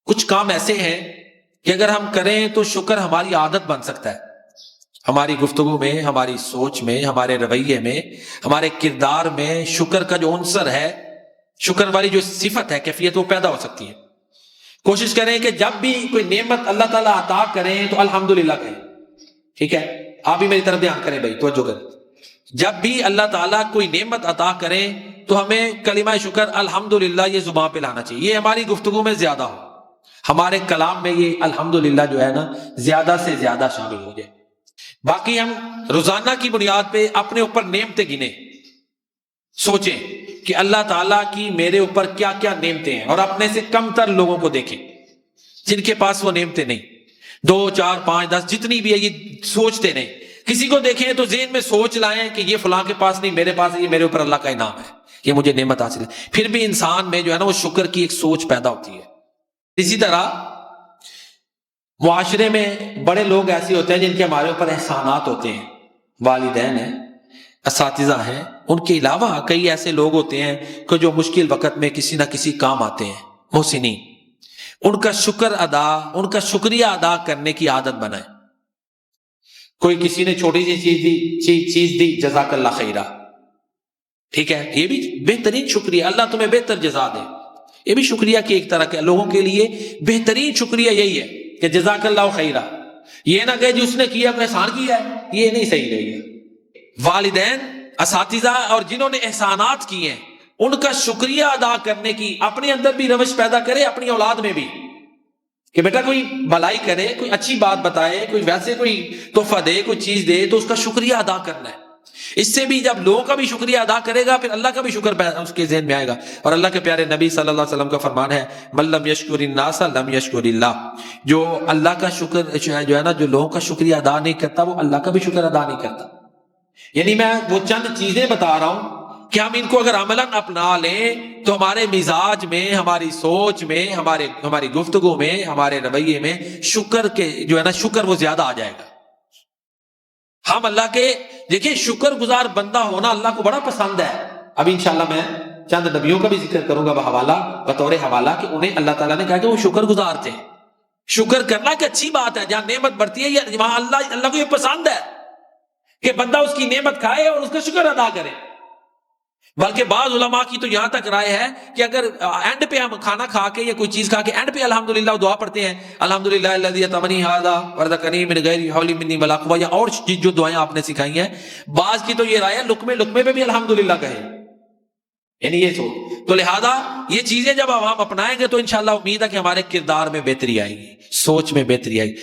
کچھ کام ایسے ہیں کہ اگر ہم کریں تو شکر ہماری عادت بن سکتا ہے. ہماری گفتگو میں، ہماری سوچ میں، ہمارے رویے میں، ہمارے کردار میں شکر کا جو عنصر ہے، شکر والی جو صفت ہے، کیفیت، وہ پیدا ہو سکتی ہے. کوشش کریں کہ جب بھی کوئی نعمت اللہ تعالیٰ عطا کریں تو الحمدللہ کہیں. ٹھیک ہے، آپ بھی میری طرف دھیان کریں بھائی، توجہ کریں. جب بھی اللہ تعالیٰ کوئی نعمت عطا کریں تو ہمیں کلمہ شکر الحمدللہ یہ زبان پہ لانا چاہیے. یہ ہماری گفتگو میں زیادہ ہو، ہمارے کلام میں یہ الحمدللہ جو ہے نا زیادہ سے زیادہ شامل ہو جائے. باقی ہم روزانہ کی بنیاد پہ اپنے اوپر نعمتیں گنیں، سوچیں کہ اللہ تعالیٰ کی میرے اوپر کیا کیا نعمتیں ہیں، اور اپنے سے کم تر لوگوں کو دیکھیں جن کے پاس وہ نعمتیں نہیں. 2 4 5 10 جتنی بھی ہے، یہ سوچتے نہیں. کسی کو دیکھیں تو ذہن میں سوچ لائیں کہ یہ فلاں کے پاس نہیں، میرے پاس ہے، یہ میرے اوپر اللہ کا انعام ہے، یہ مجھے نعمت حاصل ہے. پھر بھی انسان میں جو ہے نا وہ شکر کی ایک سوچ پیدا ہوتی ہے. اسی طرح معاشرے میں بڑے لوگ ایسے ہوتے ہیں جن کے ہمارے اوپر احسانات ہوتے ہیں. والدین ہیں، اساتذہ ہیں، ان کے علاوہ کئی ایسے لوگ ہوتے ہیں کہ جو مشکل وقت میں کسی نہ کسی کام آتے ہیں، محسنین. ان کا شکر ادا، ان کا شکریہ ادا کرنے کی عادت بنائیں. کوئی کسی نے چھوٹی سی چیز دی، جزاک اللہ خیرہ. ٹھیک ہے، یہ بھی بہترین شکریہ، اللہ تمہیں بہتر جزا دے. یہ بھی شکریہ کی ایک طرح کے لوگوں کے لیے بہترین شکریہ یہی ہے کہ جزاک اللہ خیرہ. یہ نہ کہ جس نے کیا احسان کیا ہے، یہ نہیں صحیح رہی ہے. والدین، اساتذہ اور جنہوں نے احسانات کیے ہیں ان کا شکریہ ادا کرنے کی اپنے اندر بھی روش پیدا کرے، اپنی اولاد میں بھی، کہ بیٹا کوئی بھلائی کرے، کوئی اچھی بات بتائے، کوئی ویسے کوئی تحفہ دے، کوئی چیز دے تو اس کا شکریہ ادا کرنا ہے. اس سے بھی جب لوگوں کا بھی شکریہ ادا کرے گا پھر اللہ کا بھی شکر اس کے ذہن میں آئے گا. اور اللہ کے پیارے نبی صلی اللہ علیہ وسلم کا فرمان ہے، من لم یشکر الناس لم یشکر اللہ. جو اللہ کا شکر جو ہے نا، جو لوگوں کا شکریہ ادا نہیں کرتا وہ اللہ کا بھی شکر ادا نہیں کرتا. یعنی میں وہ چند چیزیں بتا رہا ہوں کہ ہم ان کو اگر عملاً اپنا لیں تو ہمارے مزاج میں، ہماری سوچ میں، ہماری گفتگو میں، ہمارے رویے میں شکر کے جو ہے نا شکر وہ زیادہ آ جائے گا. ہم اللہ کے دیکھیں شکر گزار بندہ ہونا اللہ کو بڑا پسند ہے. ابھی انشاءاللہ میں چند نبیوں کا بھی ذکر کروں گا بطور حوالہ کہ انہیں اللہ تعالیٰ نے کہا کہ وہ شکر گزار تھے. شکر کرنا کہ اچھی بات ہے، جہاں نعمت بڑھتی ہے وہاں اللہ کو یہ پسند ہے کہ بندہ اس کی نعمت کھائے اور اس کا شکر ادا کرے. بلکہ بعض علماء کی تو یہاں تک رائے ہے کہ اگر اینڈ پہ ہم کھانا کھا کے یا کوئی چیز کھا کے اینڈ پہ الحمدللہ دعا پڑھتے ہیں، الحمدللہ الذی اطعمنی ھذا ورزقنی من غیر حول منی ولا قوة، یا اور جو دعائیں آپ نے سکھائی ہیں، بعض کی تو یہ رائے ہے لقمے پہ بھی الحمدللہ کہیں. یعنی یہ سوچ تو لہذا یہ چیزیں جب ہم اپنائیں گے تو انشاءاللہ امید ہے کہ ہمارے کردار میں بہتری آئے گی، سوچ میں بہتری آئے گی.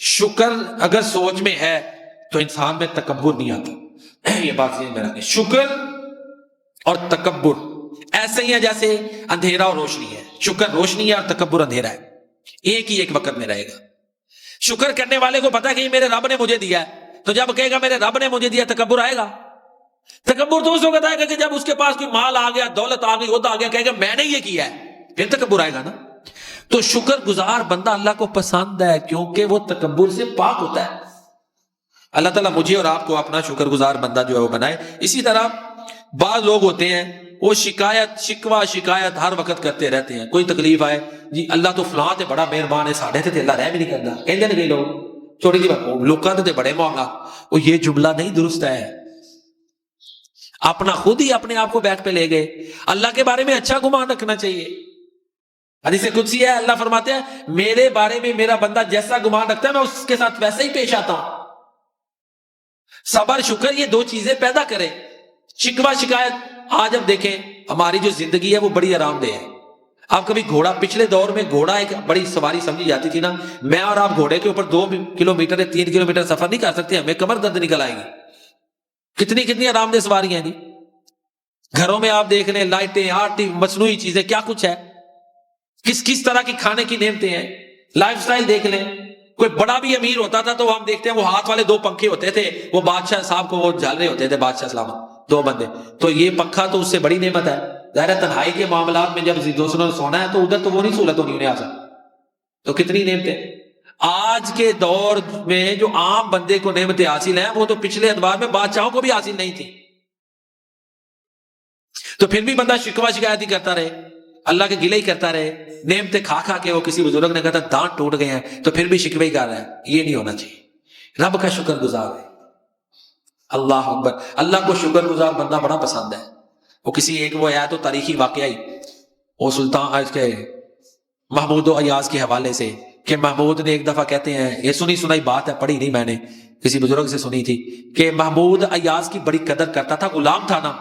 شکر اگر سوچ میں ہے تو انسان میں تکبر نہیں آتا. یہ بات سمجھ میں رکھیں. شکر اور تکبر ایسے ہی ہے جیسے اندھیرا اور روشنی ہے. شکر روشنی ہے اور تکبر اندھیرا ہے، ایک ہی ایک وقت میں رہے گا. شکر کرنے والے کو پتا کہ یہ میرے رب نے مجھے دیا ہے، تو جب کہے گا میرے رب نے مجھے دیا، تکبر آئے گا. تکبر تو اس وقت آئے گا کہ جب اس کے پاس کوئی مال آ گیا، دولت آ گئی، عہدہ آ گیا، کہے گا میں نے یہ کیا ہے، پھر تکبر آئے گا نا. تو شکر گزار بندہ اللہ کو پسند ہے کیونکہ وہ تکبر سے پاک ہوتا ہے. اللہ تعالیٰ مجھے اور آپ کو اپنا شکر گزار بندہ جو ہے وہ بنائے. اسی طرح بعض لوگ ہوتے ہیں وہ شکایت ہر وقت کرتے رہتے ہیں. کوئی تکلیف آئے، جی اللہ تو فلاں تے بڑا مہربان ہے، ساڈے تے اللہ رحم ہی نہیں کرتا. کہندے نے کئی لوگ چھوٹی جی بات، لوکاں تے بڑے معاملات. وہ یہ جملہ نہیں درست ہے. اپنا خود ہی اپنے آپ کو بیک پہ لے گئے. اللہ کے بارے میں اچھا گمان رکھنا چاہیے. حدیث قدسی ہے، اللہ فرماتے ہیں میرے بارے میں میرا بندہ جیسا گمان رکھتا ہے میں اس کے ساتھ ویسا ہی پیش آتا ہوں. صبر شکر یہ دو چیزیں پیدا کرے. شکوہ شکایت، آج اب دیکھیں ہماری جو زندگی ہے وہ بڑی آرام دہ ہے. آپ کبھی گھوڑا، پچھلے دور میں گھوڑا ایک بڑی سواری سمجھی جاتی تھی نا. میں اور آپ گھوڑے کے اوپر 2 کلومیٹر 3 کلومیٹر سفر نہیں کر سکتے، ہمیں کمر درد نکل آئے گی. کتنی آرام دہ سواریاں ہیں جی. گھروں میں آپ دیکھ لیں، لائٹیں، مصنوعی چیزیں، کیا کچھ ہے. کس طرح کی کھانے کی نعمتیں ہیں. لائف سٹائل دیکھ لیں. کوئی بڑا بھی امیر ہوتا تھا تو ہم دیکھتے ہیں وہ ہاتھ والے 2 پنکھے ہوتے تھے، وہ بادشاہ صاحب کو وہ جھل رہے ہوتے تھے، بادشاہ سلامت 2 بندے. تو یہ پنکھا تو اس سے بڑی نعمت ہے. ظاہر تنہائی کے معاملات میں جب دوسروں نے سونا ہے تو ادھر تو وہ نہیں سہولت ہونی انہیں آسان. تو کتنی نعمتیں. آج کے دور میں جو عام بندے کو نعمتیں حاصل ہیں وہ تو پچھلے ادوار میں بادشاہوں کو بھی حاصل نہیں تھی. تو پھر بھی بندہ شکوہ شکایت ہی کرتا رہے، اللہ کے گلے ہی کرتا رہے. نعمتیں کھا کھا کے وہ کسی بزرگ نے کہا تھا دانت ٹوٹ گئے ہیں تو پھر بھی شکوے ہی کر رہا ہے، یہ نہیں ہونا چاہیے، رب کا شکر گزار ہے۔ اللہ اکبر، اللہ کو شکر گزار بندہ بڑا پسند ہے۔ وہ کسی ایک وہ آیا تو تاریخی واقعہ ہی وہ سلطان آج کے محمود و ایاز کے حوالے سے کہ محمود نے ایک دفعہ، کہتے ہیں یہ سنی سنائی بات ہے، پڑھی نہیں میں نے، کسی بزرگ سے سنی تھی کہ محمود ایاز کی بڑی قدر کرتا تھا، غلام تھا نا،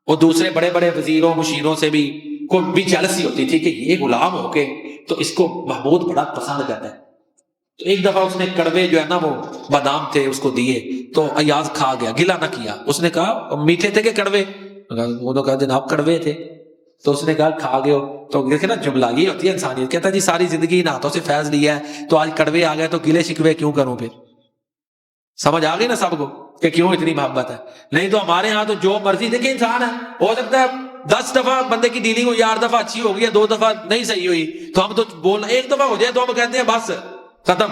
وہ دوسرے بڑے بڑے وزیروں مشیروں سے بھی کو بھی جیلسی ہوتی تھی کہ یہ غلام ہو کے تو اس کو محمود بڑا پسند کرتا ہے۔ تو ایک دفعہ اس نے کڑوے جو ہے نا وہ بادام تھے اس کو دیے تو ایاز کھا گیا، گلا نہ کیا۔ اس نے کہا میٹھے تھے کہ کڑوے؟ انہوں نے کہا جناب کڑوے تھے۔ تو اس نے کہا کھا گئے ہو تو دیکھے نا جملہ یہ ہوتی ہے انسانیت، کہتا جی ساری زندگی ان ہاتھوں سے فیض لیا ہے تو آج کڑوے آ گئے تو گلے شکوے کیوں کروں؟ پھر سمجھ آ گئی نا سب کو کہ کیوں اتنی محبت ہے؟ نہیں تو ہمارے ہاں تو جو مرضی، دیکھیں انسان ہے، ہو سکتا ہے 10 دفعہ بندے کی ڈیلنگ ہوئی، 8 دفعہ اچھی ہو گئی ہے، 2 دفعہ نہیں صحیح ہوئی تو ہم تو بولنا، 1 دفعہ ہو جائے تو ہم کہتے ہیں بس ختم،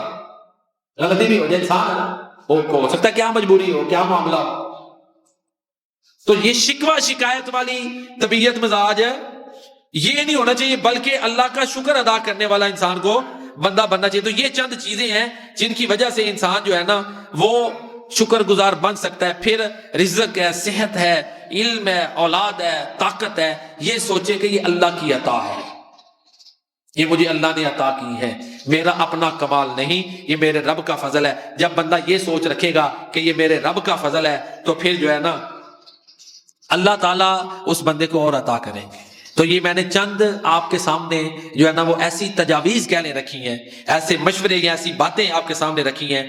غلطی بھی ہو جائے، انسان ہے، ہو سکتا ہے کیا مجبوری ہو، کیا معاملہ ہو۔ تو یہ شکوہ شکایت والی طبیعت مزاج ہے، یہ نہیں ہونا چاہیے، بلکہ اللہ کا شکر ادا کرنے والا انسان کو بندہ بننا چاہیے۔ تو یہ چند چیزیں ہیں جن کی وجہ سے انسان جو ہے نا وہ شکر گزار بن سکتا ہے۔ پھر رزق ہے، صحت ہے، علم ہے، اولاد ہے، طاقت ہے، یہ سوچے کہ یہ اللہ کی عطا ہے، یہ مجھے اللہ نے عطا کی ہے، میرا اپنا کمال نہیں، یہ میرے رب کا فضل ہے۔ جب بندہ یہ سوچ رکھے گا کہ یہ میرے رب کا فضل ہے تو پھر جو ہے نا اللہ تعالیٰ اس بندے کو اور عطا کریں گے۔ تو یہ میں نے چند آپ کے سامنے جو ہے نا وہ ایسی تجاویز کہہ لیں رکھی ہیں، ایسے مشورے یا ایسی باتیں آپ کے سامنے رکھی ہیں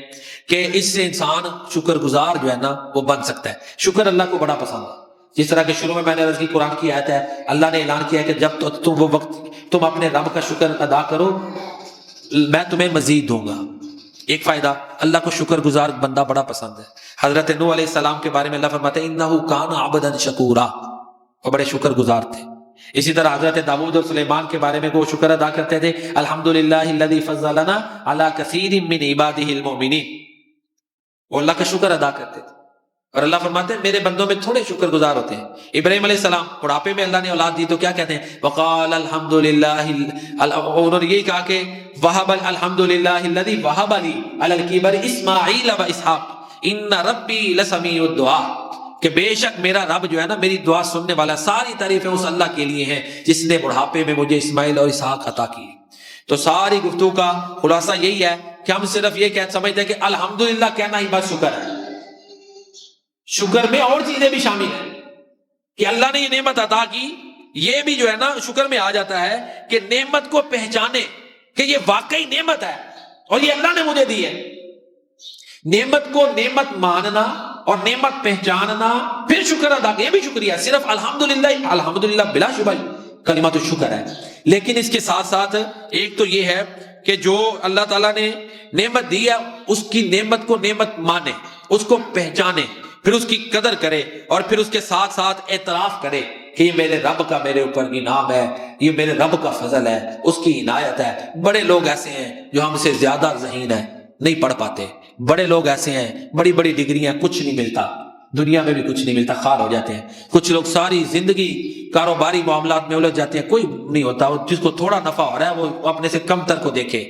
کہ اس سے انسان شکر گزار جو ہے نا وہ بن سکتا ہے۔ شکر اللہ کو بڑا پسند ہے، جس طرح کہ شروع میں نے عرض کی قرآن کی آیت ہے، اللہ نے اعلان کیا ہے کہ جب تم وہ وقت تم اپنے رب کا شکر ادا کرو میں تمہیں مزید دوں گا۔ ایک فائدہ، اللہ کو شکر گزار بندہ بڑا پسند ہے۔ حضرت نوح علیہ السلام کے بارے میں اللہ فرماتے ہیں انہ کان عبدا شکورا، وہ بڑے شکر گزار تھے۔ اسی طرح حضرت داؤد اور سلیمان کے بارے میں وہ شکر ادا کرتے تھے، الحمدللہ الذی فضلنا علی کثیر من عبادہ المؤمنین، وہ اللہ کا شکر ادا کرتے تھے۔ اور اللہ فرماتے ہیں میرے بندوں میں تھوڑے شکر گزار ہوتے ہیں۔ ابراہیم علیہ السلام بڑھاپے میں اللہ نے اولاد دی تو کیا کہتے ہیں؟ وقال الحمدللہ، انہوں نے یہی کہا کہ وہب الحمدللہ الذی وہب لی علی الکبر اسماعیل و اسحاق ان ربی لسمیع الدعاء، کہ بے شک میرا رب جو ہے نا میری دعا سننے والا۔ ساری تعریفیں اس اللہ کے لیے ہیں جس نے بڑھاپے میں مجھے اسماعیل اور اسحاق عطا کی۔ تو ساری گفتگو کا خلاصہ یہی ہے کہ ہم صرف یہ سمجھتے ہیں کہ الحمدللہ کہنا ہی بس شکر ہے۔ شکر میں اور چیزیں بھی شامل ہیں کہ اللہ نے یہ نعمت عطا کی، یہ بھی جو ہے نا شکر میں آ جاتا ہے کہ نعمت کو پہچانے کہ یہ واقعی نعمت ہے اور یہ اللہ نے مجھے دی ہے۔ نعمت کو نعمت ماننا اور نعمت پہچاننا، پھر شکر ادا، یہ بھی شکریہ۔ صرف الحمدللہ بلا شبہ کلمۃ الشکر ہے، لیکن اس کے ساتھ ساتھ ایک تو یہ ہے کہ جو اللہ تعالیٰ نے نعمت دی ہے اس کی نعمت کو نعمت مانے، اس کو پہچانے، پھر اس کی قدر کرے، اور پھر اس کے ساتھ ساتھ اعتراف کرے کہ یہ میرے رب کا میرے اوپر انعام ہے، یہ میرے رب کا فضل ہے، اس کی عنایت ہے۔ بڑے لوگ ایسے ہیں جو ہم سے زیادہ ذہین ہیں، نہیں پڑھ پاتے۔ بڑے لوگ ایسے ہیں، بڑی بڑی ڈگریاں، کچھ نہیں ملتا، دنیا میں بھی کچھ نہیں ملتا، خار ہو جاتے ہیں۔ کچھ لوگ ساری زندگی کاروباری معاملات میں الجھ جاتے ہیں، کوئی نہیں ہوتا، جس کو تھوڑا نفع ہو رہا ہے وہ اپنے سے کم تر کو دیکھے۔